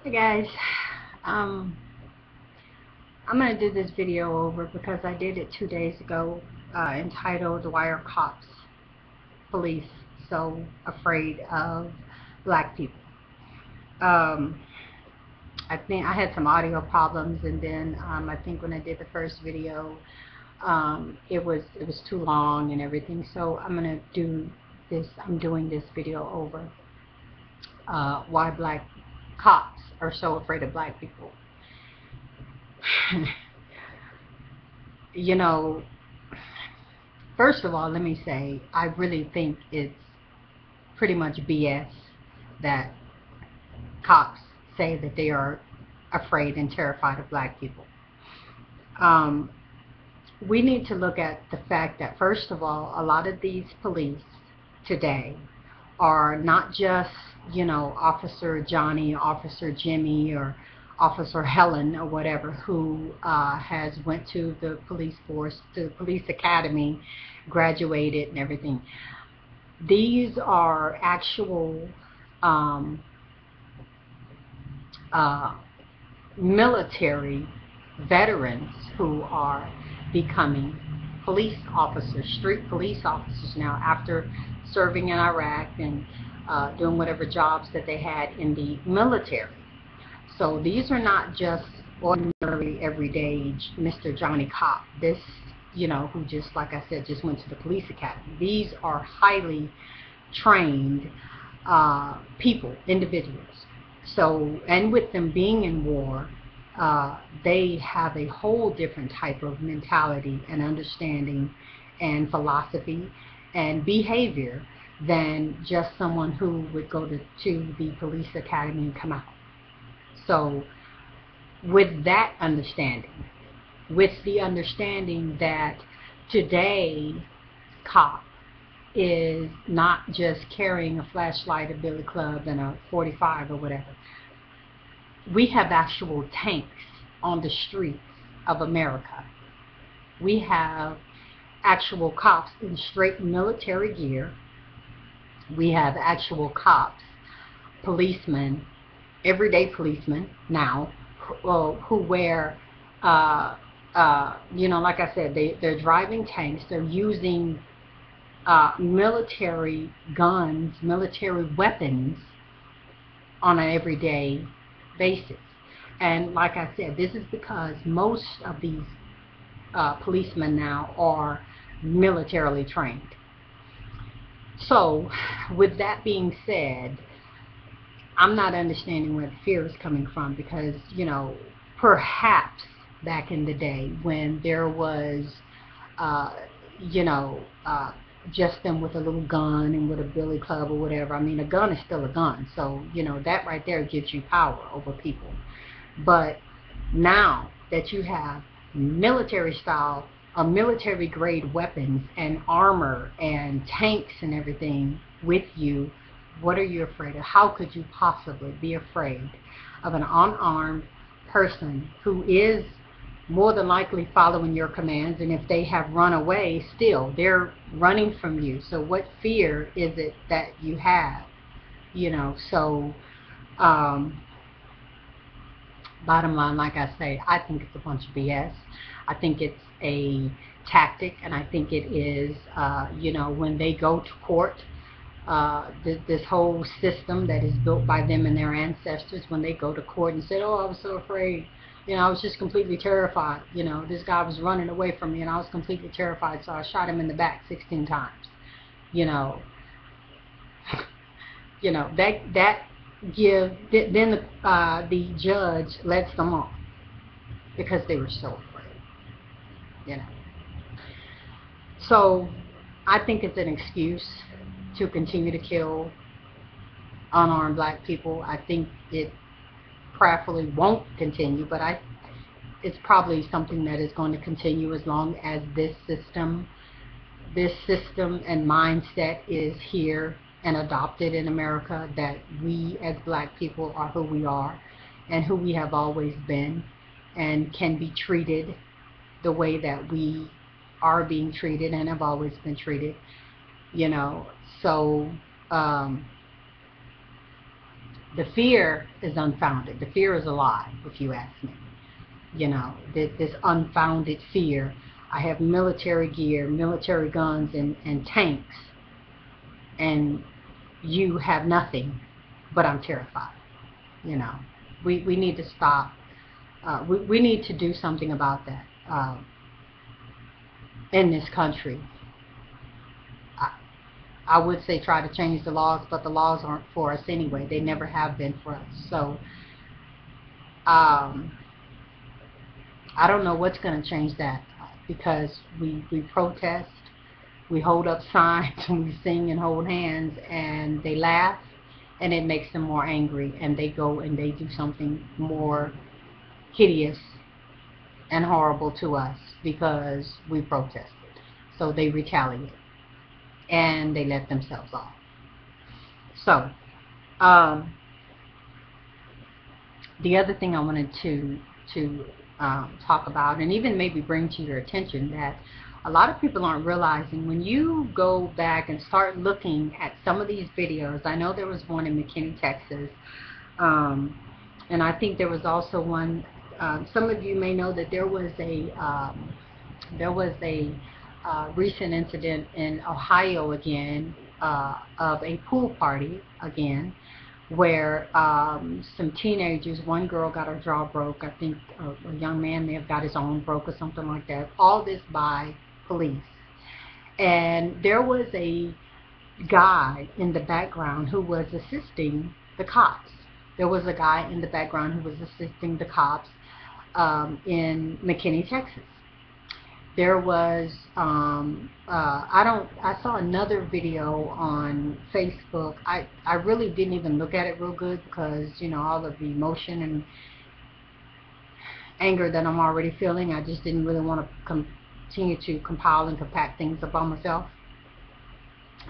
Hey guys, I'm going to do this video over because I did it 2 days ago, entitled "Why Are Cops, Police So Afraid of Black People?" Um, I think I had some audio problems, and then I think when I did the first video, it was too long and everything. So I'm going to do this. I'm doing this video over why black cops are so afraid of black people. You know, first of all, let me say, I really think it's pretty much BS that cops say that they are afraid and terrified of black people. Um, we need to look at the fact that, first of all, a lot of these police today are not just, Officer Johnny, Officer Jimmy, or Officer Helen, or whatever, who has went to the police force, to the police academy, graduated and everything. These are actual uh, military veterans who are becoming police officers, street police officers now, after serving in Iraq and doing whatever jobs that they had in the military. So these are not just ordinary, everyday Mr. Johnny Cop. This, who just, like I said, just went to the police academy. These are highly trained people, individuals. So, and with them being in war, they have a whole different type of mentality and understanding and philosophy and behavior than just someone who would go to the police academy and come out. So with that understanding, with the understanding that today cop is not just carrying a flashlight, a billy club, and a 45 or whatever. We have actual tanks on the streets of America. We have actual cops in straight military gear. We have actual cops, policemen, everyday policemen now, who wear, like I said, they're driving tanks. They're using military guns, military weapons on an everyday basis. And like I said, this is because most of these policemen now are militarily trained. So with that being said, I'm not understanding where the fear is coming from, because, perhaps back in the day when there was, you know, just them with a little gun and with a billy club or whatever. I mean, a gun is still a gun, so, that right there gives you power over people. But now that you have military style, military grade weapons and armor and tanks and everything with you, what are you afraid of? How could you possibly be afraid of an unarmed person who is more than likely following your commands? And if they have run away, still they're running from you. So what fear is it that you have? So bottom line, like I say, I think it's a bunch of BS. I think it's a tactic, and I think it is, when they go to court, this whole system that is built by them and their ancestors, when they go to court and say, oh, I was so afraid, I was just completely terrified, this guy was running away from me and I was completely terrified, so I shot him in the back 16 times, that then the judge lets them off because they were so afraid. So I think it's an excuse to continue to kill unarmed black people. I think it prayerfully won't continue, but it's probably something that is going to continue as long as this system and mindset is here and adopted in America, that we as black people are who we are and who we have always been, and can be treated the way that we are being treated and have always been treated. So The fear is unfounded. The fear is a lie, if you ask me. You know, this unfounded fear. I have military gear, military guns, and tanks, and you have nothing, but I'm terrified. You know, we need to stop. We need to do something about that in this country. I, I would say try to change the laws, but the laws aren't for us anyway. They never have been for us. So um, I don't know what's going to change that, because we protest, we hold up signs, and we sing and hold hands, and they laugh, and it makes them more angry, and they go and they do something more hideous and horrible to us because we protested. So they retaliate, and they let themselves off. So the other thing I wanted to talk about, and even maybe bring to your attention, that a lot of people aren't realizing, when you go back and start looking at some of these videos. I know there was one in McKinney, Texas, and I think there was also one. Some of you may know that there was a recent incident in Ohio again, of a pool party again, where some teenagers, one girl got her jaw broke. I think a young man may have got his own broke or something like that. All this by police. And there was a guy in the background who was assisting the cops. There was a guy in the background who was assisting the cops in McKinney, Texas. There was I saw another video on Facebook. I really didn't even look at it real good, because you know, all of the emotion and anger that I'm already feeling, I just didn't really want to continue to compile and compact things upon myself.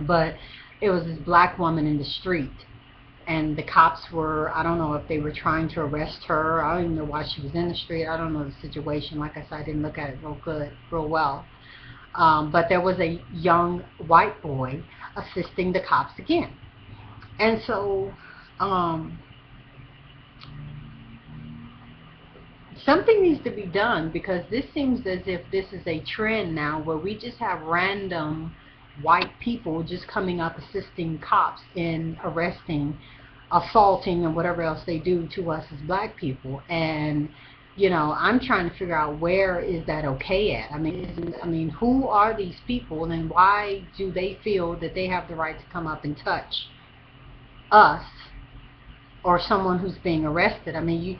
But it was this black woman in the street, and the cops were, I don't know if they were trying to arrest her. I don't even know why she was in the street. I don't know the situation. Like I said, I didn't look at it real well. But there was a young white boy assisting the cops again. And so something needs to be done, because this seems as if this is a trend now, where we just have random white people just coming up assisting cops in arresting, assaulting, and whatever else they do to us as black people. And you know, I'm trying to figure out, where is that okay at? I mean, who are these people, and why do they feel that they have the right to come up and touch us or someone who's being arrested? I mean,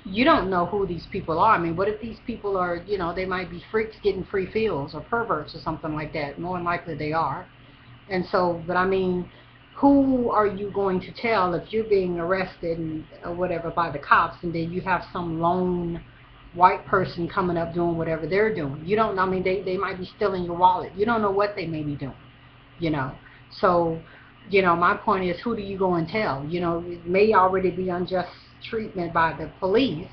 you don't know who these people are. I mean, what if these people are, you know, they might be freaks getting free feels, or perverts or something like that. More than likely they are. And so, but I mean, who are you going to tell if you're being arrested and or whatever by the cops, and then you have some lone white person coming up doing whatever they're doing? You don't know. I mean, they might be stealing your wallet. You don't know what they may be doing, you know. So, you know, my point is, who do you go and tell? You know, it may already be unjust treatment by the police,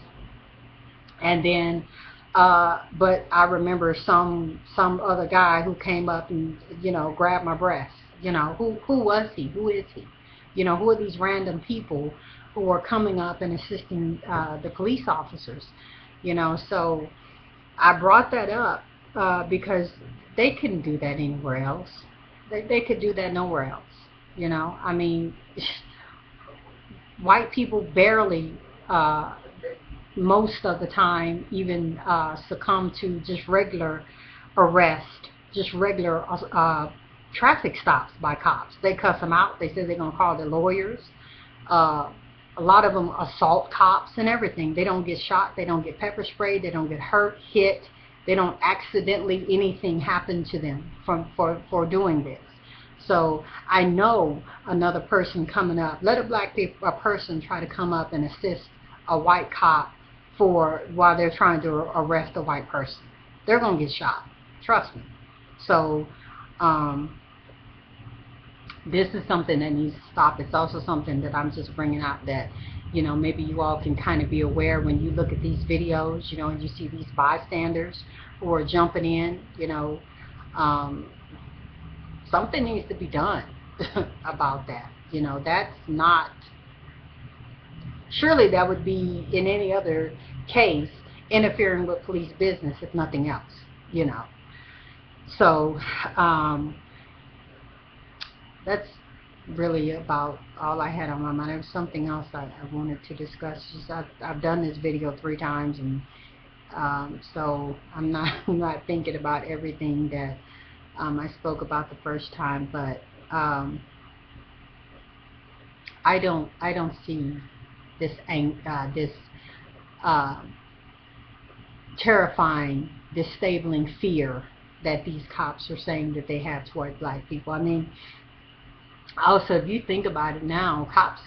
and then but I remember some other guy who came up and, you know, grabbed my breast. You know, who was he? Who is he? You know, who are these random people who are coming up and assisting the police officers? You know, so I brought that up because they couldn't do that anywhere else. They could do that nowhere else. You know, I mean, white people barely, most of the time, even succumb to just regular arrest, just regular traffic stops by cops. They cuss them out. They say they're going to call their lawyers. A lot of them assault cops and everything. They don't get shot. They don't get pepper sprayed. They don't get hurt, hit. They don't accidentally anything happen to them for doing this. So I know another person coming up. Let a person try to come up and assist a white cop while they're trying to arrest a white person. They're going to get shot. Trust me. So this is something that needs to stop. It's also something that I'm just bringing out, that, you know, maybe you all can kind of be aware when you look at these videos, you know, and you see these bystanders who are jumping in, you know, something needs to be done about that. You know, that's not, surely that would be, in any other case, interfering with police business, if nothing else, you know. So, that's really about all I had on my mind. There was something else I wanted to discuss. Just I've done this video 3 times, and so I'm not I'm not thinking about everything that I spoke about the first time, but I don't see this this terrifying, disabling fear that these cops are saying that they have toward black people. I mean, also, if you think about it now, cops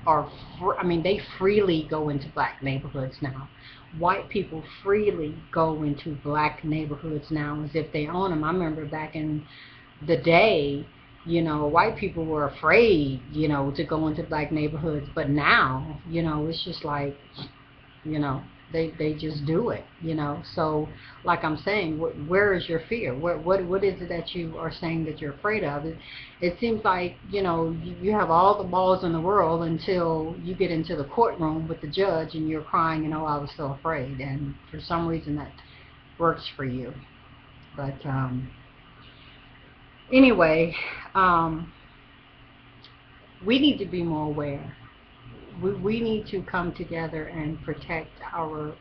are, I mean, they freely go into black neighborhoods now. White people freely go into black neighborhoods now as if they own them. I remember back in the day, you know, white people were afraid, you know, to go into black neighborhoods, but now, you know, it's just like, you know, they just do it, you know. So, like I'm saying, where is your fear? What is it that you are saying that you're afraid of? It seems like, you know, you have all the balls in the world until you get into the courtroom with the judge and you're crying, you know, I was so afraid. And for some reason that works for you. But anyway, we need to be more aware. We need to come together and protect our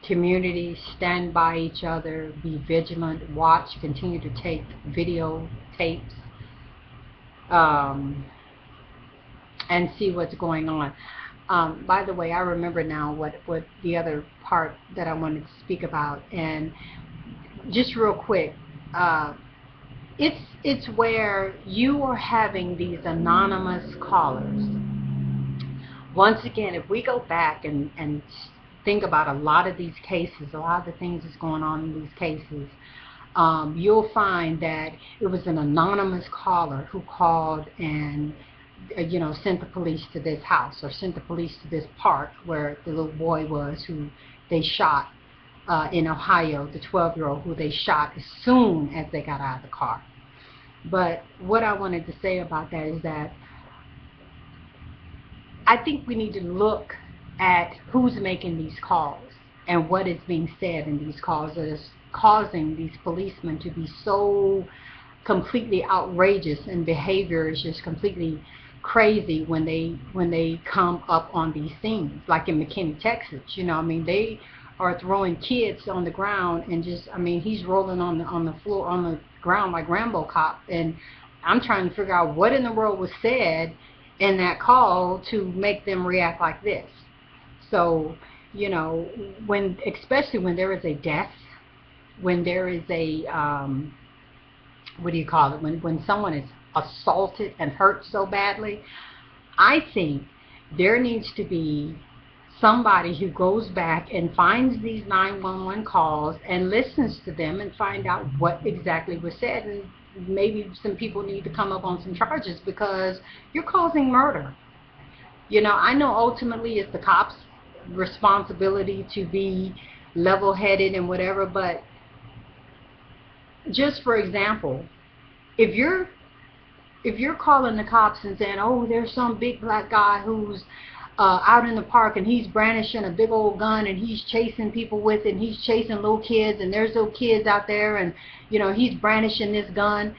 community, stand by each other, be vigilant, watch, continue to take video tapes, and see what's going on. By the way, I remember now what the other part that I wanted to speak about, and just real quick, it's where you are having these anonymous callers. Once again, if we go back and think about a lot of these cases, a lot of the things that's going on in these cases, you'll find that it was an anonymous caller who called and, you know, sent the police to this house or sent the police to this park where the little boy was who they shot in Ohio, the 12-year-old who they shot as soon as they got out of the car. But what I wanted to say about that is that I think we need to look at who's making these calls and what is being said in these calls that is causing these policemen to be so completely outrageous, and behavior is just completely crazy when they come up on these scenes, like in McKinney, Texas. You know, I mean, they are throwing kids on the ground and just, I mean, he's rolling on the floor, on the ground like Rambo Cop, and I'm trying to figure out what in the world was said in that call to make them react like this. So, you know, especially when there is a death, when there is a, what do you call it, when someone is assaulted and hurt so badly, I think there needs to be somebody who goes back and finds these 911 calls and listens to them and find out what exactly was said. And maybe some people need to come up on some charges because you're causing murder. You know, I know ultimately it's the cops' responsibility to be level-headed and whatever, but just for example, if you're calling the cops and saying, oh, there's some big black guy who's out in the park and he's brandishing a big old gun and he's chasing people with it and he's chasing little kids and there's little kids out there and, you know, he's brandishing this gun,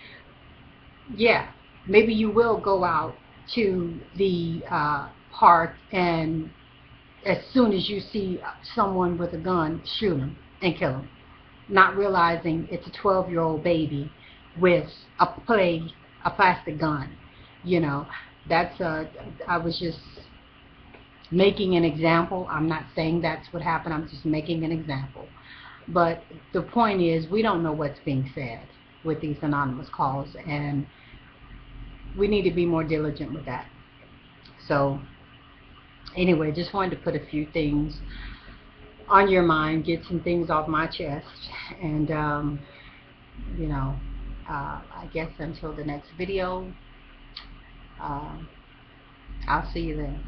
yeah, maybe you will go out to the park and as soon as you see someone with a gun, shoot him and kill him, not realizing it's a 12-year-old baby with a plastic gun. You know, that's I was just making an example. I'm not saying that's what happened. I'm just making an example. But the point is, we don't know what's being said with these anonymous calls, and we need to be more diligent with that. So anyway, just wanted to put a few things on your mind, get some things off my chest, and you know, I guess until the next video, I'll see you then.